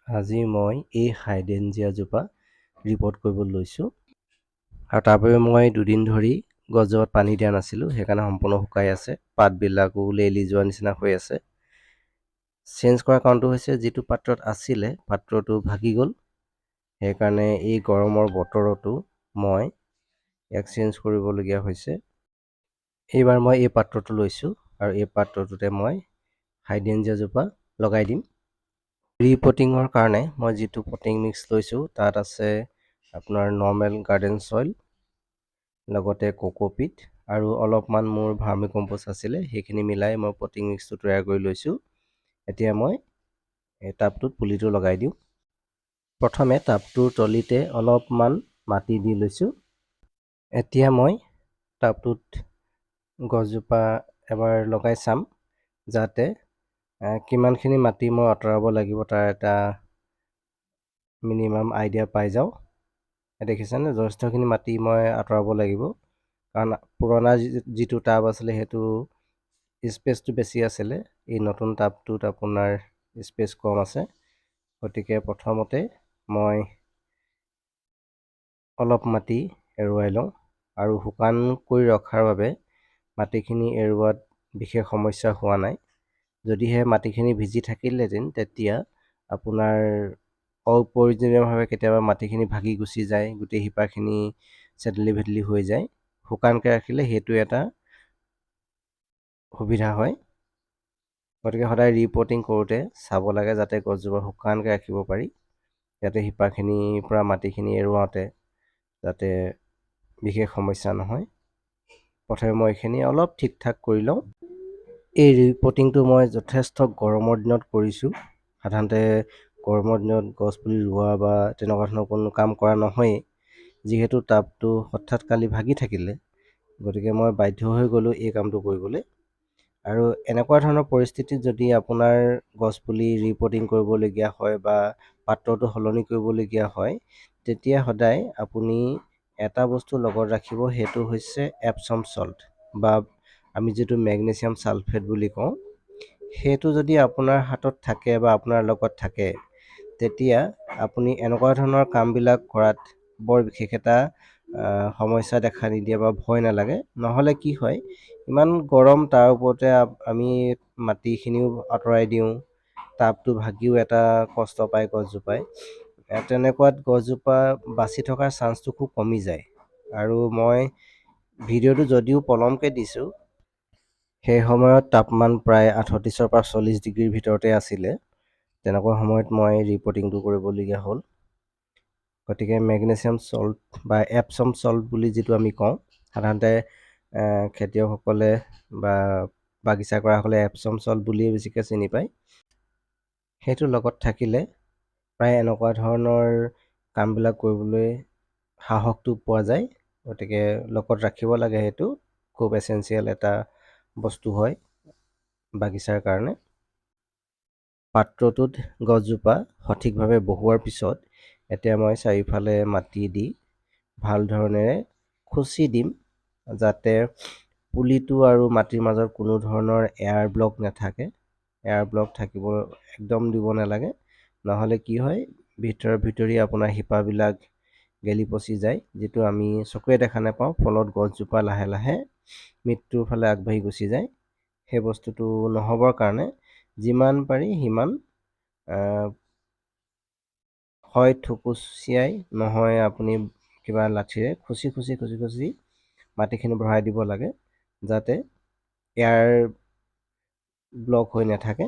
আজি মই এই হাইডেনজিয়া জোপা ৰিপৰ্ট কৰিব লৈছোঁ আৰু তাৰ বাবে মই দুদিন ধৰি গছজোপাত পানী দিয়া নাছিলোঁ, সেইকাৰণে সম্পূৰ্ণ শুকাই আছে, পাতবিলাকো লেৰেলি যোৱা নিচিনা হৈ আছে। চেঞ্জ কৰা কাৰণটো হৈছে যিটো পাত্ৰত আছিলে পাত্ৰটো ভাগি গ'ল, সেইকাৰণে এই গৰমৰ বতৰতো মই ইয়াক চেঞ্জ কৰিবলগীয়া হৈছে। এইবাৰ মই এই পাত্ৰটো লৈছোঁ আৰু এই পাত্ৰটোতে মই হাইডেনজিয়া জোপা লগাই দিম। ৰিপটিঙৰ কাৰণে মই যিটো পটিং মিক্স লৈছোঁ তাত আছে আপোনাৰ নৰ্মেল গাৰ্ডেন চইল, লগতে কোকোপিট আৰু অলপমান মোৰ ভাৰ্মি কম্পোষ্ট আছিলে, সেইখিনি মিলাই মই পটিং মিক্সটো তৈয়াৰ কৰি লৈছোঁ। এতিয়া মই এই টাবটোত পুলিটো লগাই দিওঁ। প্ৰথমে টাবটোৰ তলিতে অলপমান মাটি দি লৈছোঁ। এতিয়া মই টাবটোত গছজোপা এবাৰ লগাই চাম, যাতে কিমানখিনি মাটি মই আঁতৰাব লাগিব তাৰ এটা মিনিমাম আইডিয়া পাই যাওঁ। দেখিছেনে, যথেষ্টখিনি মাটি মই আঁতৰাব লাগিব, কাৰণ পুৰণা যিটো টাব আছিলে সেইটো স্পেচটো বেছি আছিলে, এই নতুন টাবটোত আপোনাৰ স্পেচ কম আছে। গতিকে প্ৰথমতে মই অলপ মাটি এৰুৱাই লওঁ আৰু শুকান কৰি ৰখাৰ বাবে মাটিখিনি এৰুৱাত বিশেষ সমস্যা হোৱা নাই। যদিহে মাটিখিনি ভিজি থাকিলেহেঁতেন তেতিয়া আপোনাৰ অপ্ৰয়োজনীয়ভাৱে কেতিয়াবা মাটিখিনি ভাগি গুচি যায়, গোটেই শিপাখিনি চেদেলি ভেদেলি হৈ যায়। শুকানকৈ ৰাখিলে সেইটো এটা সুবিধা হয়। গতিকে সদায় ৰিপটিং কৰোঁতে চাব লাগে যাতে গছজোপা শুকানকৈ ৰাখিব পাৰি, যাতে শিপাখিনিৰ পৰা মাটিখিনি এৰুৱাওঁতে যাতে বিশেষ সমস্যা নহয়। প্ৰথমে মই এইখিনি অলপ ঠিক ঠাক কৰি লওঁ। এই ৰিপটিংটো মই যথেষ্ট গৰমৰ দিনত কৰিছোঁ। সাধাৰণতে গৰমৰ দিনত গছপুলি ৰোৱা বা তেনেকুৱা ধৰণৰ কোনো কাম কৰা নহয়েই, যিহেতু টাবটো হঠাৎ কালি ভাগি থাকিলে, গতিকে মই বাধ্য হৈ গ'লোঁ এই কামটো কৰিবলৈ। আৰু এনেকুৱা ধৰণৰ পৰিস্থিতিত যদি আপোনাৰ গছপুলি ৰিপটিং কৰিবলগীয়া হয় বা পাত্ৰটো সলনি কৰিবলগীয়া হয়, তেতিয়া সদায় আপুনি এটা বস্তু লগত ৰাখিব, সেইটো হৈছে এপছম চল্ট বা আমি যিটো মেগনেছিয়াম ছালফেট বুলি কওঁ। সেইটো যদি আপোনাৰ হাতত থাকে বা আপোনাৰ লগত থাকে, তেতিয়া আপুনি এনেকুৱা ধৰণৰ কামবিলাক কৰাত বৰ বিশেষ এটা সমস্যা দেখা নিদিয়ে বা ভয় নালাগে। নহ'লে কি হয়, ইমান গৰম, তাৰ ওপৰতে আমি মাটিখিনিও আঁতৰাই দিওঁ, টাবটো ভাগিও এটা কষ্ট পায় গছজোপাই। তেনেকুৱাত গছজোপা বাচি থকাৰ চান্সটো খুব কমি যায়। আৰু মই ভিডিঅ'টো যদিও পলমকৈ দিছোঁ, সেই সময়ত তাপমান প্ৰায় 38ৰ পৰা 40 ডিগ্ৰীৰ ভিতৰতে আছিলে। তেনেকুৱা সময়ত মই ৰিপটিংটো কৰিবলগীয়া হ'ল। গতিকে মেগনেছিয়াম চল্ট বা এপছম চল্ট বুলি যিটো আমি কওঁ, সাধাৰণতে খেতিয়কসকলে বা বাগিচা কৰাসকলে এপছম চল্ট বুলিয়ে বেছিকৈ চিনি পায়। সেইটো লগত থাকিলে প্ৰায় এনেকুৱা ধৰণৰ কামবিলাক কৰিবলৈ সাহসটো পোৱা যায়। গতিকে লগত ৰাখিব লাগে, সেইটো খুব এচেঞ্চিয়েল এটা বস্তু হয় বাগিচাৰ কাৰণে। পাত্ৰটোত গছজোপা সঠিকভাৱে বহুৱাৰ পিছত এতিয়া মই চাৰিওফালে মাটি দি ভাল ধৰণেৰে খুচি দিম, যাতে পুলিটো আৰু মাটিৰ মাজত কোনো ধৰণৰ এয়াৰ ব্লক নাথাকে। এয়াৰ ব্লক থাকিব একদম দিব নালাগে, নহ'লে কি হয়, ভিতৰি আপোনাৰ শিপাবিলাক গেলি পচি যায়, যিটো আমি চকুৰে দেখা নাপাওঁ, ফলত গছজোপা লাহে লাহে মৃত্যুৰ ফালে আগবাঢ়ি গুচি যায়। সেই বস্তুটো নহ'বৰ কাৰণে যিমান পাৰি সিমান হয় থুকুচিয়াই, নহয় আপুনি কিবা লাঠিৰে খুচি মাটিখিনি ভৰাই দিব লাগে, যাতে এয়াৰ ব্লক হৈ নাথাকে।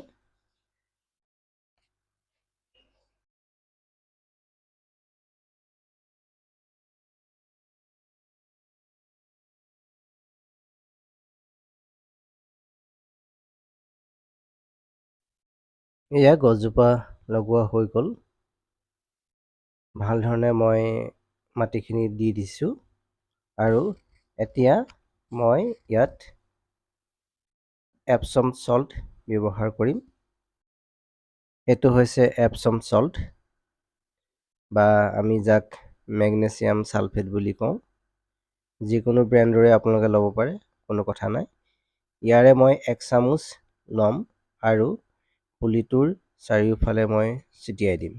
এয়া গছজোপা লগোৱা হৈ গ'ল। ভাল ধৰণে মই মাটিখিনি দি দিছোঁ আৰু এতিয়া মই ইয়াত এপছম চল্ট ব্যৱহাৰ কৰিম। এইটো হৈছে এপছম চল্ট বা আমি যাক মেগনেছিয়াম ছালফেট বুলি কওঁ। যিকোনো ব্ৰেণ্ডৰে আপোনালোকে ল'ব পাৰে, কোনো কথা নাই। ইয়াৰে মই 1 চামুচ ল'ম আৰু পুলিটোৰ চাৰিওফালে মই ছটিয়াই দিম।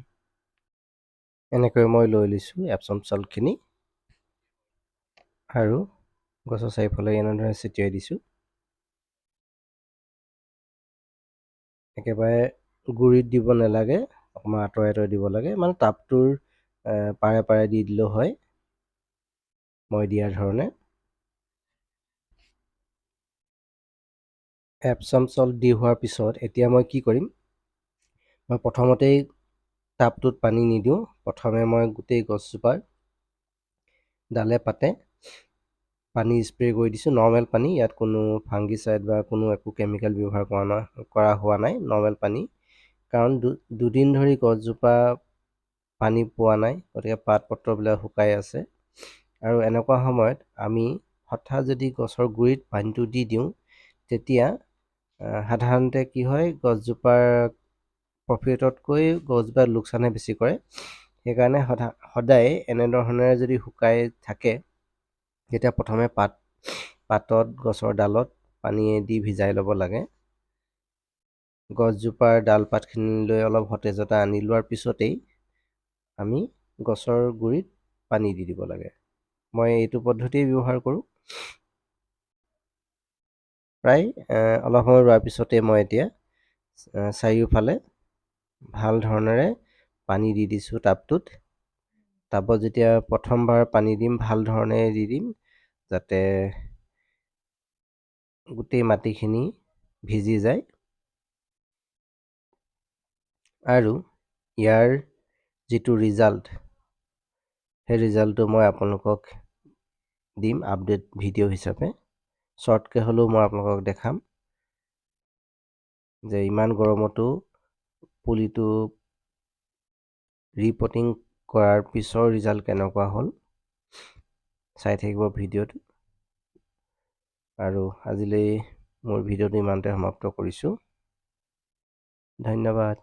এনেকৈ মই লৈ লৈছোঁ এপছম চল্টখিনি আৰু গছৰ চাৰিওফালে এনেদৰে ছটিয়াই দিছোঁ। একেবাৰে গুৰিত দিব নালাগে, অকণমান আঁতৰাই দিব লাগে, মানে টাবটোৰ পাৰে পাৰে দি দিলেও হয়, মই দিয়াৰ ধৰণে। এপছম চল্ট দি হোৱাৰ পিছত এতিয়া মই কি কৰিম, মই প্ৰথমতেই টাবটোত পানী নিদিওঁ। প্ৰথমে মই গোটেই গছজোপাৰ ডালে পাতে পানী স্প্ৰে কৰি দিছোঁ, নৰ্মেল পানী। ইয়াত কোনো ফাংগিচাইড বা কোনো একো কেমিকেল ব্যৱহাৰ কৰা হোৱা নাই, নৰ্মেল পানী। কাৰণ দুদিন ধৰি গছজোপা পানী পোৱা নাই, গতিকে পাত পত্ৰবিলাক শুকাই আছে। আৰু এনেকুৱা সময়ত আমি হঠাৎ যদি গছৰ গুৰিত পানীটো দি দিওঁ, তেতিয়া সাধাৰণতে কি হয়, গছজোপাৰ প্ৰফিটতকৈ গছজোপাৰ লোকচানহে বেছি কৰে। সেইকাৰণে সদায় এনেধৰণেৰে যদি শুকাই থাকে, তেতিয়া প্ৰথমে পাতত গছৰ ডালত পানীয়ে দি ভিজাই ল'ব লাগে। গছজোপাৰ ডাল পাতখিনিলৈ অলপ সতেজতা আনি লোৱাৰ পিছতেই আমি গছৰ গুৰিত পানী দি দিব লাগে। মই এইটো পদ্ধতিয়ে ব্যৱহাৰ কৰোঁ। প্ৰায় অলপ সময় ৰোৱাৰ পিছতে মই এতিয়া চাৰিওফালে ভাল ধৰণেৰে পানী দি দিছোঁ টাবটোত। টাবত যেতিয়া প্ৰথমবাৰ পানী দিম, ভাল ধৰণে দি দিম, যাতে গোটেই মাটিখিনি ভিজি যায়। আৰু ইয়াৰ যিটো ৰিজাল্ট, সেই ৰিজাল্টটো মই আপোনালোকক দিম আপডেট ভিডিঅ' হিচাপে। শ্বৰ্টকৈ হ'লেও মই আপোনালোকক দেখাম যে ইমান গৰমতো পুলিটো ৰিপটিং কৰাৰ পিছৰ ৰিজাল্ট কেনেকুৱা হ'ল। চাই থাকিব ভিডিঅ'টো। আৰু আজিলৈ মোৰ ভিডিঅ'টো ইমানতে সমাপ্ত কৰিছোঁ। ধন্যবাদ।